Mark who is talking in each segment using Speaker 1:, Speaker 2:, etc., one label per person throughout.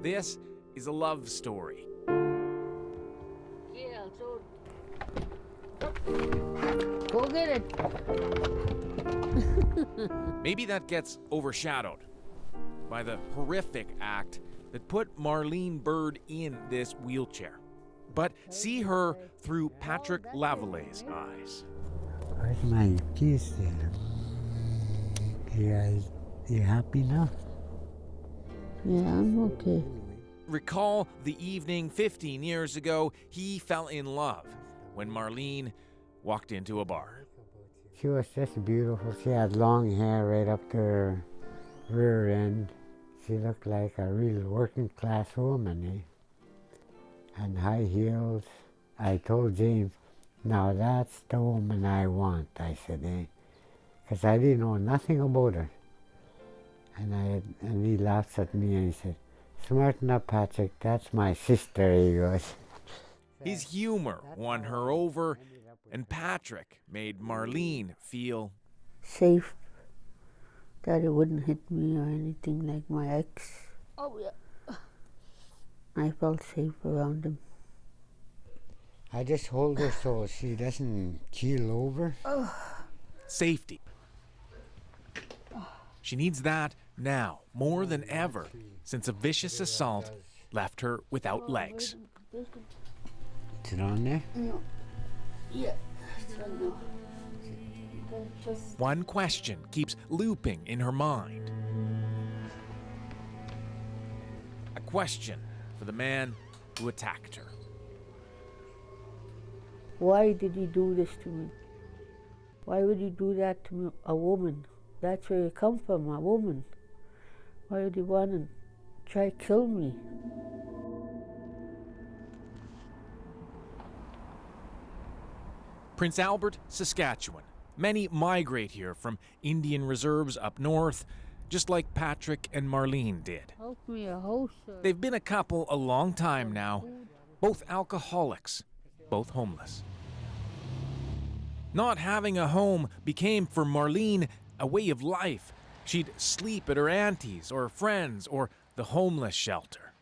Speaker 1: This is a love story.
Speaker 2: Yeah, so go get it.
Speaker 1: Maybe that gets overshadowed by the horrific act that put Marlene Bird in this wheelchair. But see her through Patrick Lavallee's eyes.
Speaker 3: Where's my keys there? You happy now?
Speaker 2: Yeah, I'm okay.
Speaker 1: Recall the evening 15 years ago he fell in love when Marlene walked into a bar.
Speaker 3: She was just beautiful. She had long hair right up to her rear end. She looked like a real working class woman, eh? And high heels. I told James, now that's the woman I want, I said, eh? Because I didn't know nothing about her. And he laughs at me and he said, smarten up, Patrick, that's my sister, he goes.
Speaker 1: His humor won her over, and Patrick made Marlene feel
Speaker 2: Safe. That it wouldn't hit me or anything like my ex. Oh, yeah. I felt safe around him.
Speaker 3: I just hold her so she doesn't keel over.
Speaker 1: safety. She needs that now, more than ever, since a vicious assault left her without legs.
Speaker 3: Is it on there?
Speaker 2: No. Yeah. No.
Speaker 1: One question keeps looping in her mind. A question for the man who attacked her.
Speaker 2: Why did he do this to me? Why would he do that to me, a woman? That's where he come from, a woman. Why would he want to try to kill me?
Speaker 1: Prince Albert, Saskatchewan. Many migrate here from Indian reserves up north, just like Patrick and Marlene did.
Speaker 2: Help me a house.
Speaker 1: They've been a couple a long time now, both alcoholics, both homeless. Not having a home became for Marlene a way of life. She'd sleep at her auntie's or friends or the homeless shelter.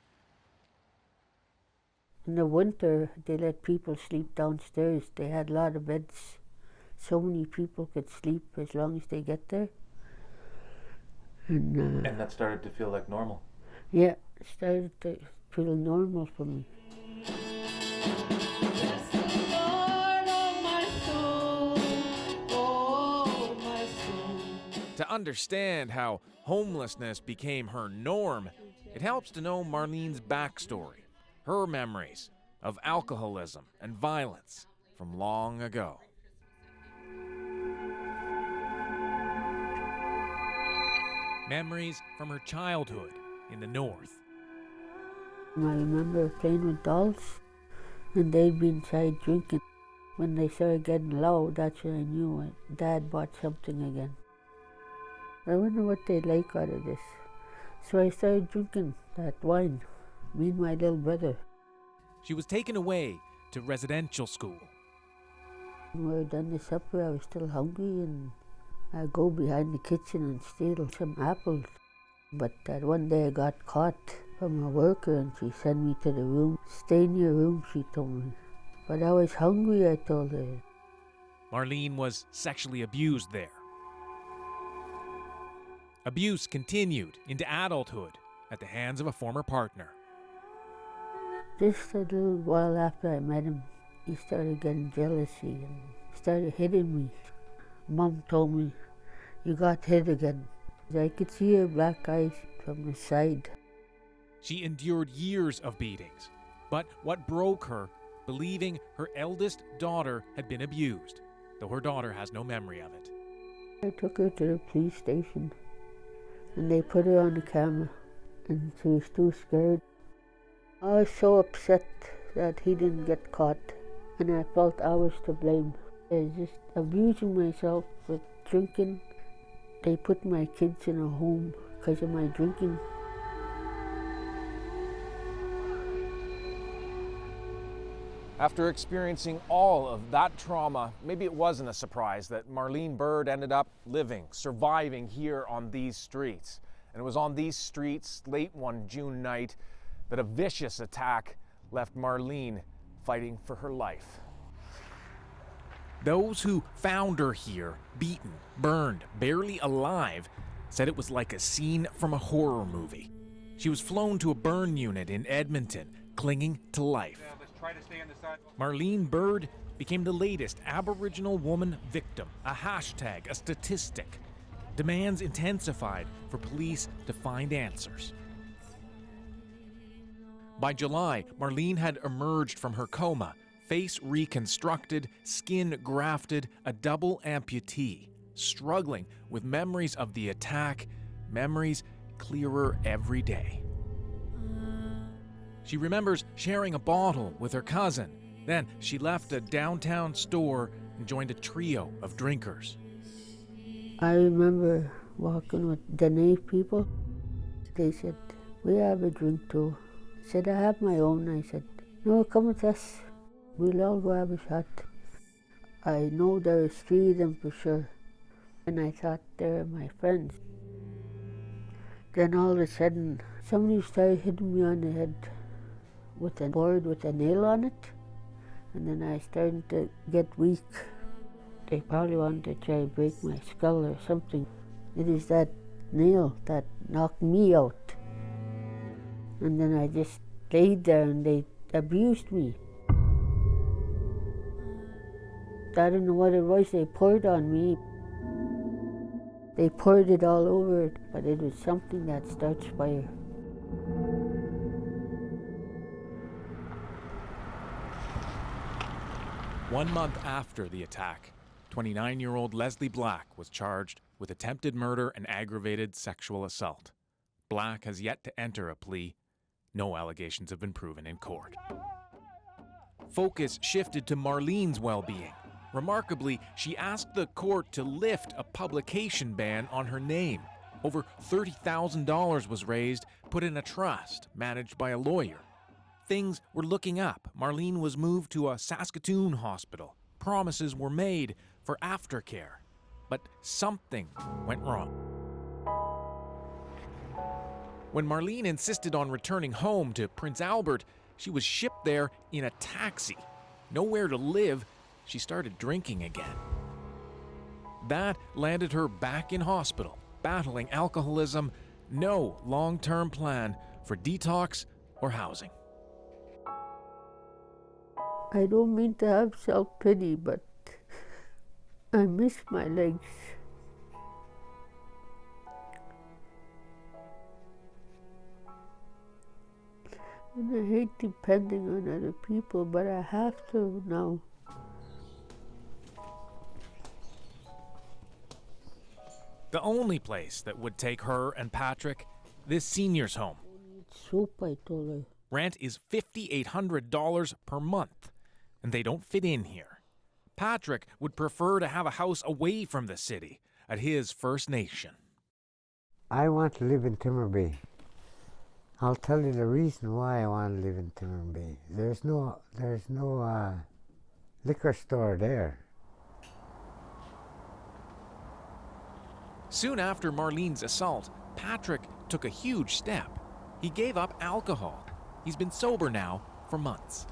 Speaker 2: In the winter, they let people sleep downstairs. They had a lot of beds. So many people could sleep as long as they get there. And
Speaker 4: that started to feel like normal.
Speaker 2: yeah, it started to feel normal for me.
Speaker 1: To understand how homelessness became her norm, it helps to know Marlene's backstory, her memories of alcoholism and violence from long ago. Memories from her childhood in the north.
Speaker 2: I remember playing with dolls, and they'd be inside drinking. When they started getting loud, that's when I knew Dad bought something again. I wonder what they like out of this. So I started drinking that wine, me and my little brother.
Speaker 1: She was taken away to residential school.
Speaker 2: When we were done the supper, I was still hungry, and I'd go behind the kitchen and steal some apples. But that one day I got caught from a worker, and she sent me to the room. Stay in your room, she told me. But I was hungry, I told her.
Speaker 1: Marlene was sexually abused there. Abuse continued into adulthood at the hands of a former partner.
Speaker 2: Just a little while after I met him, he started getting jealousy and started hitting me. Mom told me, you got hit again. I could see her black eyes from the side.
Speaker 1: She endured years of beatings, but what broke her, believing her eldest daughter had been abused, though her daughter has no memory of it.
Speaker 2: I took her to the police station, and they put her on the camera, and she was too scared. I was so upset that he didn't get caught, and I felt I was to blame. I was just abusing myself with drinking. They put my kids in a home because of my drinking.
Speaker 1: After experiencing all of that trauma, maybe it wasn't a surprise that Marlene Bird ended up living, surviving here on these streets. And it was on these streets, late one June night, that a vicious attack left Marlene fighting for her life. Those who found her here, beaten, burned, barely alive, said it was like a scene from a horror movie. She was flown to a burn unit in Edmonton, clinging to life. Marlene Bird became the latest Aboriginal woman victim, a hashtag, a statistic. Demands intensified for police to find answers. By July, Marlene had emerged from her coma, face reconstructed, skin grafted, a double amputee, struggling with memories of the attack, memories clearer every day. She remembers sharing a bottle with her cousin. Then she left a downtown store and joined a trio of drinkers.
Speaker 2: I remember walking with Dene people. They said, "We have a drink too." I said, "I have my own." I said, "No, come with us. We'll all go have a shot." I know there was 3 of them for sure. And I thought they're my friends. Then all of a sudden, somebody started hitting me on the head with a board with a nail on it. And then I started to get weak. They probably wanted to try to break my skull or something. It is that nail that knocked me out. And then I just laid there and they abused me. I don't know what it was they poured on me. They poured it all over it, but it was something that starts fire.
Speaker 1: One month after the attack, 29-year-old Leslie Black was charged with attempted murder and aggravated sexual assault. Black has yet to enter a plea. No allegations have been proven in court. Focus shifted to Marlene's well-being. Remarkably, she asked the court to lift a publication ban on her name. Over $30,000 was raised, put in a trust managed by a lawyer. Things were looking up. Marlene was moved to a Saskatoon hospital. Promises were made for aftercare. But something went wrong. When Marlene insisted on returning home to Prince Albert, she was shipped there in a taxi. Nowhere to live, she started drinking again. That landed her back in hospital, battling alcoholism, no long-term plan for detox or housing.
Speaker 2: I don't mean to have self-pity, but I miss my legs. And I hate depending on other people, but I have to now.
Speaker 1: The only place that would take her and Patrick, this senior's home.
Speaker 2: Soup, I told her.
Speaker 1: Rent is $5,800 per month, and they don't fit in here. Patrick would prefer to have a house away from the city, at his First Nation.
Speaker 3: I want to live in Timber Bay. I'll tell you the reason why I want to live in Timber Bay. There's no liquor store there.
Speaker 1: Soon after Marlene's assault, Patrick took a huge step. He gave up alcohol. He's been sober now for months.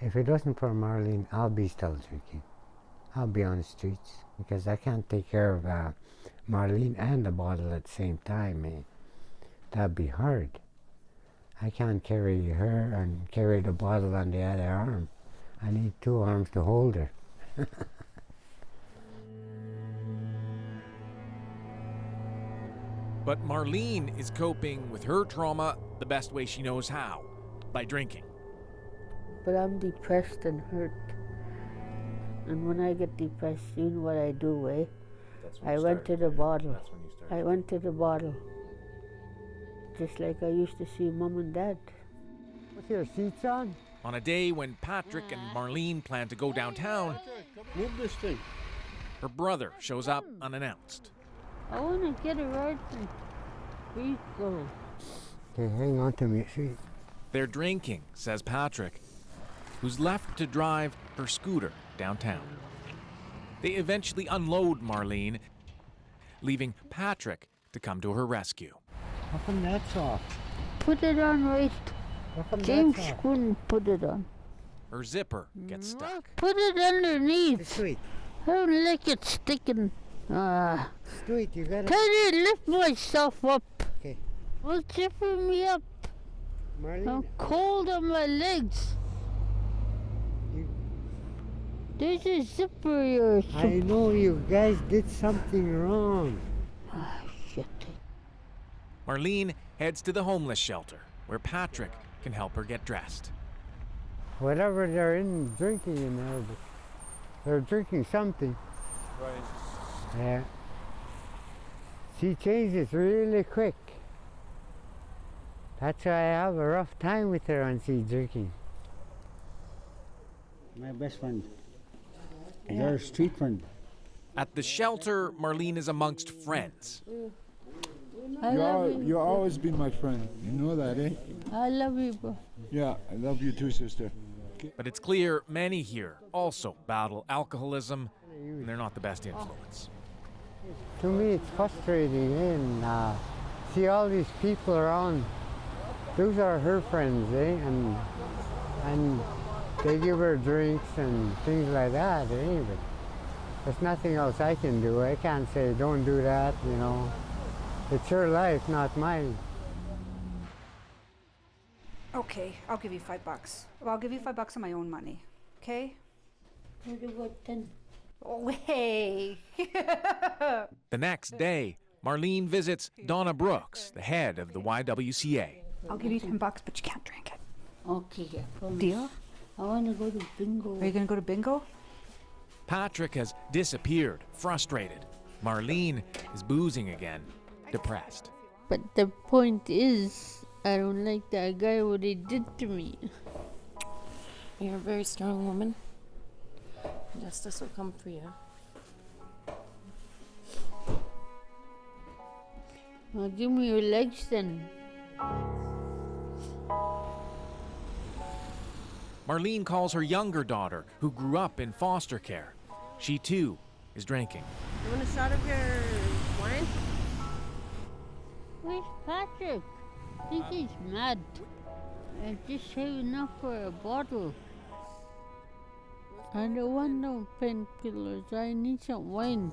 Speaker 3: If it wasn't for Marlene, I'll be still drinking. I'll be on the streets because I can't take care of Marlene and the bottle at the same time. That'd be hard. I can't carry her and carry the bottle on the other arm. I need 2 arms to hold her.
Speaker 1: But Marlene is coping with her trauma the best way she knows how, by drinking.
Speaker 2: But I'm depressed and hurt. And when I get depressed, you know what I do, eh? I went to the bottle. I went to the bottle. Just like I used to see Mom and Dad.
Speaker 3: What's your seats on?
Speaker 1: On a day when Patrick and Marlene plan to go downtown,
Speaker 4: Move this thing.
Speaker 1: her brother shows up unannounced.
Speaker 2: I want to get a ride from Rico.
Speaker 3: Okay, hang on to me, sweet.
Speaker 1: They're drinking, says Patrick, who's left to drive her scooter downtown. They eventually unload Marlene, leaving Patrick to come to her rescue.
Speaker 3: How come that's off?
Speaker 2: put it on right. James couldn't put it on.
Speaker 1: Her zipper gets stuck.
Speaker 2: Put it underneath.
Speaker 3: Sweet.
Speaker 2: I don't like it sticking.
Speaker 3: Sweet, you got it.
Speaker 2: Can you lift myself up?
Speaker 3: Okay.
Speaker 2: Well, zipper me up.
Speaker 3: Marlene,
Speaker 2: I'm cold on my legs. There's a zipper here.
Speaker 3: I know you guys did something wrong.
Speaker 2: Ah, shit.
Speaker 1: Marlene heads to the homeless shelter where Patrick can help her get dressed.
Speaker 3: Whatever they're in drinking in there, they're drinking something.
Speaker 4: Right.
Speaker 3: Yeah. She changes really quick. That's why I have a rough time with her when she's drinking.
Speaker 4: My best friend. Your street friend.
Speaker 1: At the shelter, Marlene is amongst friends.
Speaker 5: You've always been my friend. You know that, eh?
Speaker 2: I love you, bro.
Speaker 5: Yeah, I love you too, sister.
Speaker 1: But it's clear many here also battle alcoholism, and they're not the best influence.
Speaker 3: To me, it's frustrating, and see all these people around. Those are her friends, eh? And they give her drinks and things like that, eh? But there's nothing else I can do. I can't say, don't do that, you know. It's her life, not mine.
Speaker 6: Okay, I'll give you $5. Well, I'll give you $5 of my own money, okay?
Speaker 2: What about 10?
Speaker 6: Oh, hey!
Speaker 1: The next day, Marlene visits Donna Brooks, the head of the YWCA.
Speaker 6: I'll give you $10, but you can't drink it.
Speaker 2: Okay, I promise.
Speaker 6: Deal?
Speaker 2: I want to go to bingo.
Speaker 6: Are you gonna go to bingo?
Speaker 1: Patrick has disappeared, frustrated. Marlene is boozing again, depressed.
Speaker 2: But the point is, I don't like that guy, what he did to me.
Speaker 7: You're a very strong woman. Justice will come for you.
Speaker 2: Well, give me your legs then.
Speaker 1: Marlene calls her younger daughter, who grew up in foster care. She too is drinking.
Speaker 7: You want a shot of your wine?
Speaker 2: Where's Patrick? I think he's mad. I just saving up for a bottle. I don't want no painkillers. I need some wine.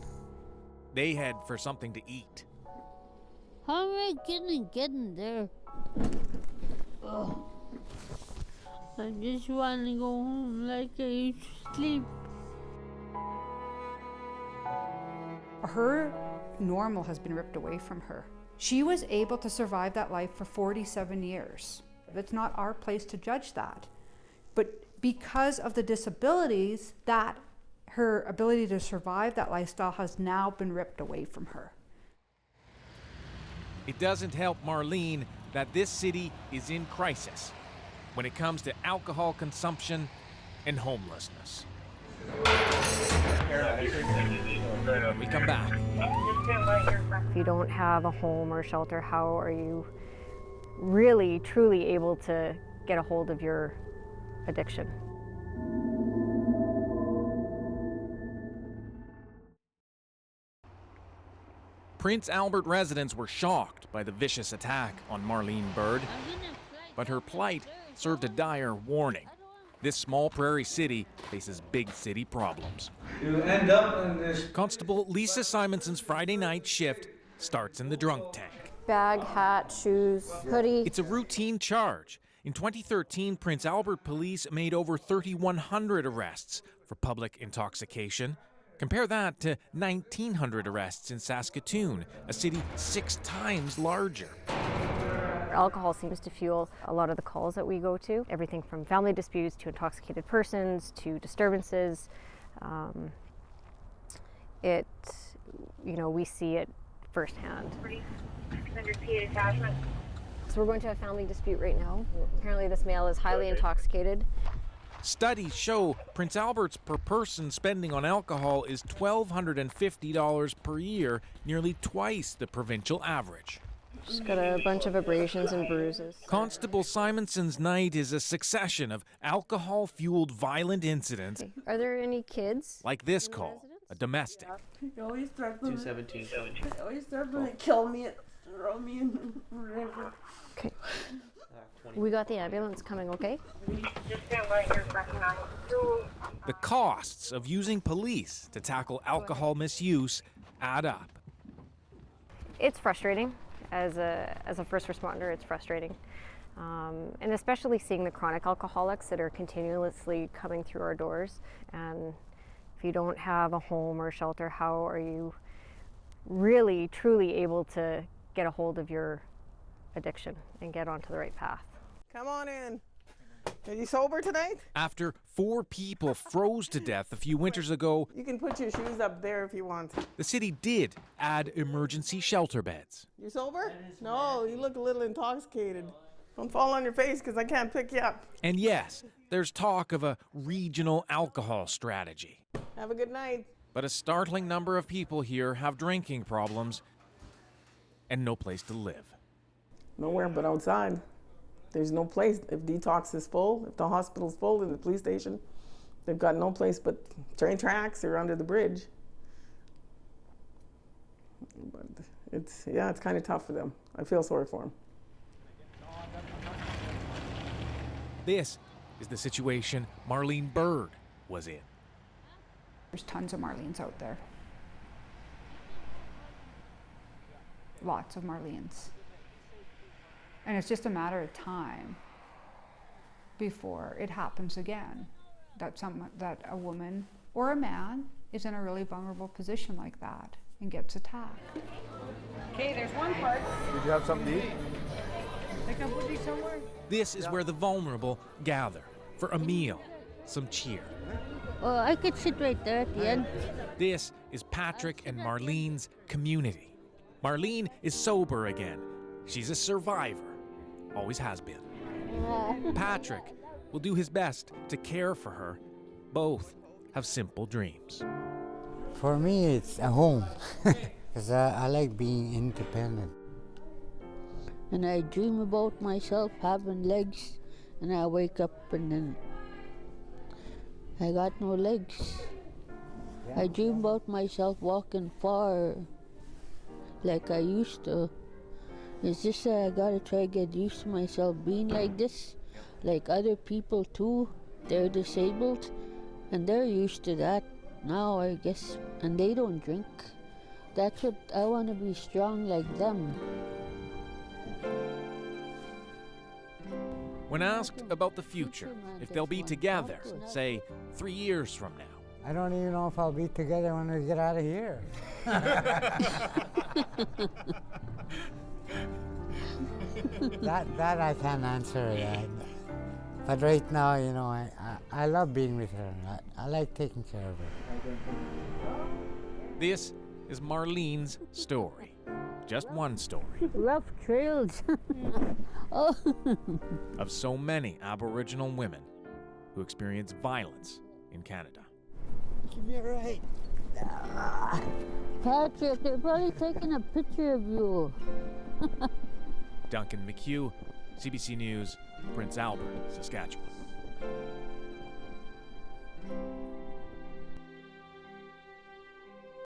Speaker 1: They head for something to eat.
Speaker 2: How am I gonna get in there? Ugh. I just want to go home like I used to sleep.
Speaker 6: Her normal has been ripped away from her. She was able to survive that life for 47 years. It's not our place to judge that. But because of the disabilities, that her ability to survive that lifestyle has now been ripped away from her.
Speaker 1: It doesn't help Marlene that this city is in crisis when it comes to alcohol consumption and homelessness. When we come back.
Speaker 8: If you don't have a home or shelter, how are you really, truly able to get a hold of your addiction?
Speaker 1: Prince Albert residents were shocked by the vicious attack on Marlene Bird, but her plight served a dire warning. This small prairie city faces big city problems.
Speaker 9: You end up in this.
Speaker 1: Constable Lisa Simonson's Friday night shift starts in the drunk tank.
Speaker 8: Bag, hat, shoes, hoodie.
Speaker 1: It's a routine charge. In 2013, Prince Albert police made over 3,100 arrests for public intoxication. Compare that to 1,900 arrests in Saskatoon, a city 6 times larger.
Speaker 8: Alcohol seems to fuel a lot of the calls that we go to. Everything from family disputes to intoxicated persons to disturbances. We see it firsthand. So we're going to a family dispute right now. Apparently this male is highly intoxicated.
Speaker 1: Studies show Prince Albert's per person spending on alcohol is $1,250 per year, nearly twice the provincial average.
Speaker 8: She's got a bunch of abrasions and bruises.
Speaker 1: Constable Simonson's night is a succession of alcohol-fueled violent incidents.
Speaker 8: Are there any kids?
Speaker 1: Like this call, a domestic.
Speaker 10: He always threatened
Speaker 9: 217.
Speaker 10: He always threatened to kill me and throw me in the river.
Speaker 8: Okay. We got the ambulance coming, okay?
Speaker 1: The costs of using police to tackle alcohol misuse add up.
Speaker 8: It's frustrating. As a first responder, it's frustrating. And especially seeing the chronic alcoholics that are continuously coming through our doors. And if you don't have a home or shelter, how are you really, truly able to get a hold of your addiction and get onto the right path?
Speaker 10: Come on in. Are you sober tonight?
Speaker 1: After 4 people froze to death a few winters ago,
Speaker 10: You can put your shoes up there if you want.
Speaker 1: the city did add emergency shelter beds.
Speaker 10: You sober? No, you look a little intoxicated. Don't fall on your face because I can't pick you up.
Speaker 1: And yes, there's talk of a regional alcohol strategy.
Speaker 10: Have a good night.
Speaker 1: But a startling number of people here have drinking problems and no place to live.
Speaker 10: Nowhere but outside. There's no place. If detox is full, if the hospital's full and the police station, they've got no place but train tracks or under the bridge. But it's kind of tough for them. I feel sorry for them.
Speaker 1: This is the situation Marlene Bird was in.
Speaker 6: There's tons of Marlenes out there. Lots of Marlenes. And it's just a matter of time before it happens again, that a woman or a man is in a really vulnerable position like that and gets attacked.
Speaker 10: Okay, there's one part.
Speaker 5: Did you have something to eat?
Speaker 10: I can put these somewhere.
Speaker 1: This is where the vulnerable gather for a meal, some cheer.
Speaker 2: Oh, I could sit right there at the end.
Speaker 1: This is Patrick and Marlene's community. Marlene is sober again. She's a survivor, always has been. Patrick will do his best to care for her. Both have simple dreams.
Speaker 3: For me, it's a home, because I like being independent.
Speaker 2: And I dream about myself having legs, and I wake up and then I got no legs. I dream about myself walking far like I used to. It's just that I gotta try to get used to myself being like this, like other people too. They're disabled and they're used to that now, I guess, and they don't drink. That's what I want to be, strong like them.
Speaker 1: When asked about the future, if they'll be together, say 3 years from now,
Speaker 3: I don't even know if I'll be together when we get out of here. that I can't answer yet. But right now, you know, I love being with her. I like taking care of her.
Speaker 1: this is Marlene's story. Just one story
Speaker 2: Rough trails. Oh.
Speaker 1: of so many Aboriginal women who experience violence in Canada.
Speaker 3: Give me a right.
Speaker 2: Patrick, they're probably taking a picture of you.
Speaker 1: Duncan McCue, CBC News, Prince Albert, Saskatchewan.